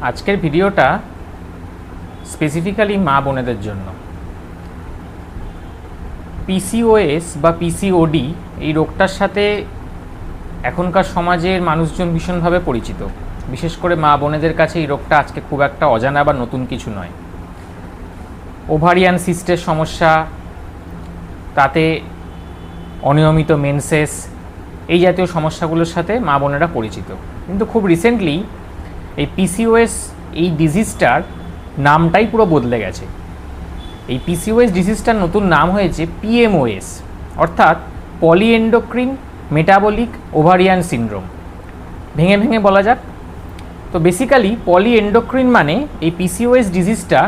আজকের ভিডিওটা স্পেসিফিক্যালি মা বোনেদের জন্য। পিসিওএস বা পিসিওডি এই রোগটার সাথে এখনকার সমাজের মানুষজন ভীষণভাবে পরিচিত। বিশেষ করে মা বোনেদের কাছে এই রোগটা আজকে খুব একটা অজানা বা নতুন কিছু নয়। ওভারিয়ান সিস্টের সমস্যা, তাতে অনিয়মিত মেনসেস, এই জাতীয় সমস্যাগুলোর সাথে মা বোনেরা পরিচিত। কিন্তু খুব রিসেন্টলি এই পিসিওএস এই ডিজিজটার নামটাই পুরো বদলে গেছে। এই পিসিওএস ডিজিজটার নতুন নাম হয়েছে পিএমওএস, অর্থাৎ পলিএন্ডোক্রিন মেটাবলিক ওভারিয়ান সিনড্রোম। ভেঙে ভেঙে বলা যাক তো বেসিক্যালি পলিএন্ডোক্রিন মানে এই পিসিওএস ডিজিজটা,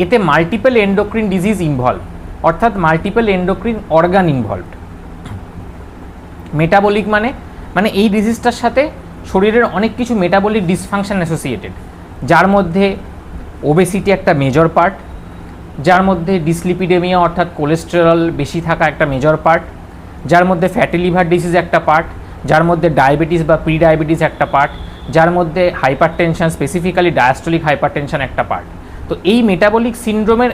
এতে মাল্টিপল এন্ডোক্রিন ডিজিজ ইনভলভ, অর্থাৎ multiple endocrine organ involved. Metabolic মানে এই ডিজিজটার সাথে শরীরের অনেক কিছু মেটাবলিক ডিসফাংশন অ্যাসোসিয়েটেড, যার মধ্যে ওবেসিটি একটা মেজর পার্ট, যার মধ্যে ডিসলিপিডেমিয়া অর্থাৎ কোলেস্টেরল বেশি থাকা একটা মেজর পার্ট, যার মধ্যে ফ্যাটি লিভার ডিজিজ একটা পার্ট, যার মধ্যে ডায়াবেটিস বা প্রি ডায়াবেটিস একটা পার্ট, যার মধ্যে হাইপারটেনশন স্পেসিফিক্যালি ডায়াস্টোলিক হাইপারটেনশন একটা পার্ট। তো এই মেটাবলিক সিনড্রোমের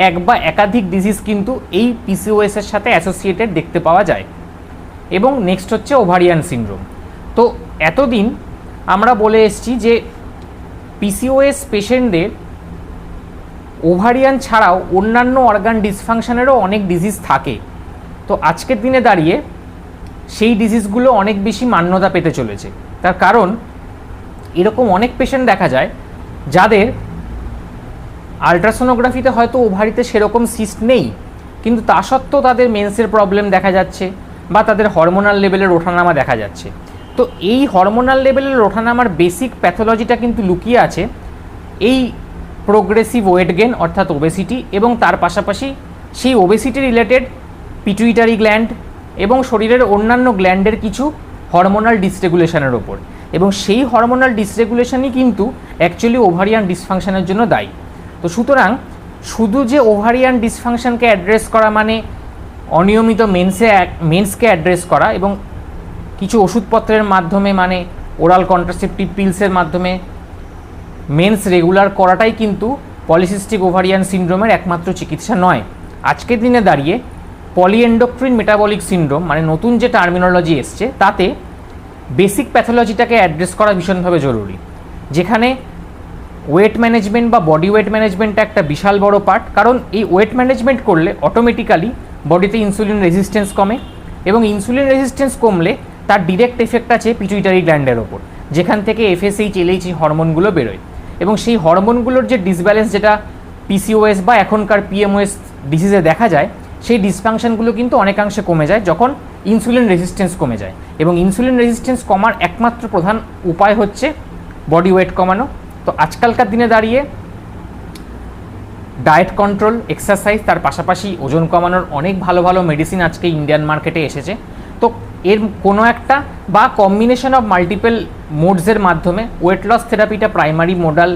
এক বা একাধিক ডিজিজ কিন্তু এই পিসিওএসের সাথে অ্যাসোসিয়েটেড দেখতে পাওয়া যায়। এবং নেক্সট হচ্ছে ওভারিয়ান সিনড্রোম। তো এতদিন আমরা বলে এসেছি যে পিসিওএস পেশেন্টদের ওভারিয়ান ছাড়াও অন্যান্য অর্গান ডিসফাংশনেরও অনেক ডিজিজ থাকে। তো আজকের দিনে দাঁড়িয়ে সেই ডিজিজগুলো অনেক বেশি মান্যতা পেতে চলেছে। তার কারণ এরকম অনেক পেশেন্ট দেখা যায় যাদের আলট্রাসোনোগ্রাফিতে হয়তো ওভারিতে সেরকম সিস্ট নেই, কিন্তু তা সত্ত্বেও তাদের মেন্সের প্রবলেম দেখা যাচ্ছে বা তাদের হরমোনাল লেভেলের ওঠানামা দেখা যাচ্ছে। তো এই হরমোনাল লেভেলের ওঠানামার বেসিক প্যাথোলজিটা কিন্তু লুকিয়ে আছে এই প্রোগ্রেসিভ ওয়েট গেন অর্থাৎ ওবেসিটি, এবং তার পাশাপাশি সেই ওবেসিটি রিলেটেড পিটুইটারি গ্ল্যান্ড এবং শরীরের অন্যান্য গ্ল্যান্ডের কিছু হরমোনাল ডিসরেগুলেশনের ওপর। এবং সেই হরমোনাল ডিসরেগুলেশনই কিন্তু অ্যাকচুয়ালি ওভারিয়ান ডিসফাংশনের জন্য দায়ী। তো সুতরাং শুধু যে ওভারিয়ান ডিসফাংশনকে অ্যাড্রেস করা মানে অনিয়মিত মেন্সকে অ্যাড্রেস করা এবং কিছু ওষুধপত্রের মাধ্যমে মানে ওরাল কন্ট্রাসেপটিভ পিলসের মাধ্যমে মেন্স রেগুলার করাটাই কিন্তু পলিসিস্টিক ওভারিয়ান সিনড্রোমের একমাত্র চিকিৎসা নয়। আজকের দিনে দাঁড়িয়ে পলিএন্ডোক্রিন মেটাবলিক সিনড্রোম মানে নতুন যে টার্মিনোলজি এসছে, তাতে বেসিক প্যাথোলজিটাকে অ্যাড্রেস করা ভীষণভাবে জরুরি, যেখানে ওয়েট ম্যানেজমেন্ট বা বডি ওয়েট ম্যানেজমেন্টটা একটা বিশাল বড় পার্ট। কারণ এই ওয়েট ম্যানেজমেন্ট করলে অটোমেটিক্যালি বডিতে ইনসুলিন রেজিস্ট্যান্স কমে, এবং ইনসুলিন রেজিস্ট্যান্স কমলে তার ডিরেক্ট এফেক্ট আছে পিটুইটারি গ্ল্যান্ডের ওপর, যেখান থেকে এফএসএইচ এলএইচ হরমোনগুলো বেরোয়। এবং সেই হরমোনগুলোর যে ডিসব্যালেন্স, যেটা পিসিওএস বা এখনকার পিএমওএস ডিজিজে দেখা যায়, সেই ডিসফাংশনগুলো কিন্তু অনেকাংশে কমে যায় যখন ইনসুলিন রেজিস্ট্যান্স কমে যায়। এবং ইনসুলিন রেজিস্ট্যান্স কমার একমাত্র প্রধান উপায় হচ্ছে বডি ওয়েট কমানো। তো আজকালকার দিনে দাঁড়িয়ে ডায়েট কন্ট্রোল, এক্সারসাইজ, তার পাশাপাশি ওজন কমানোর অনেক ভালো ভালো মেডিসিন আজকে ইন্ডিয়ান মার্কেটে এসেছে। তো এর কোনো একটা বা কম্বিনেশন অফ মাল্টিপল মোডসের মাধ্যমে ওয়েট লস থেরাপিটা প্রাইমারি মোডাল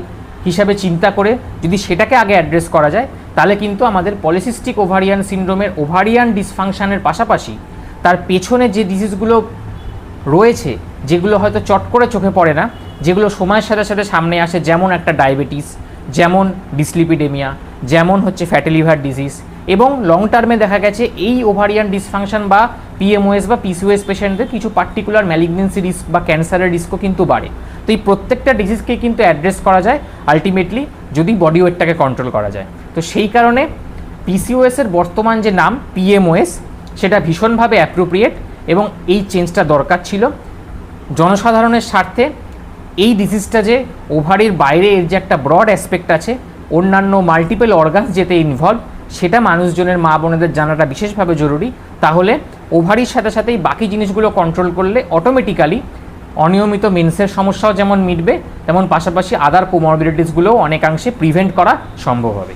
হিসাবে চিন্তা করে যদি সেটাকে আগে অ্যাড্রেস করা যায়, তাহলে কিন্তু আমাদের পলিসিস্টিক ওভারিয়ান সিনড্রোমের ওভারিয়ান ডিসফাংশনের পাশাপাশি তার পেছনে যে ডিজিজগুলো রয়েছে, যেগুলো হয়তো চট করে চোখে পড়ে না, যেগুলো সময়ের সাথে সাথে সামনে আসে, যেমন একটা ডায়াবেটিস, যেমন ডিসলিপিডেমিয়া, যেমন হচ্ছে ফ্যাটি লিভার ডিজিজ, এবং লং টার্মে দেখা গেছে এই ওভারিয়ান ডিসফাংশন বা পিএমওএস বা পিসিওএস পেশেন্টদের কিছু পার্টিকুলার ম্যালিগনেন্সি রিস্ক বা ক্যান্সারের রিস্কও কিন্তু বাড়ে। তো এই প্রত্যেকটা ডিজিজকে কিন্তু অ্যাড্রেস করা যায় আলটিমেটলি যদি বডি ওয়েটটাকে কন্ট্রোল করা যায়। তো সেই কারণে পিসিওএসের বর্তমান যে নাম পিএমওএস, সেটা ভীষণভাবে অ্যাপ্রোপ্রিয়েট এবং এই চেঞ্জটা দরকার ছিল জনসাধারণের স্বার্থে। এই ডিজিজটা যে ওভারির বাইরে এর যে একটা ব্রড অ্যাসপেক্ট আছে, অন্যান্য মাল্টিপল অর্গানস যেতে ইনভলভ, সেটা মানুষজনের মা বোনেদের জানাটা বিশেষভাবে জরুরি। তাহলে ওভারির সাথে সাথেই বাকি জিনিসগুলো কন্ট্রোল করলে অটোমেটিক্যালি অনিয়মিত মেন্সের সমস্যাও যেমন মিটবে, তেমন পাশাপাশি আদার কোমরবিডিটিসগুলোও অনেকাংশে প্রিভেন্ট করা সম্ভব হবে।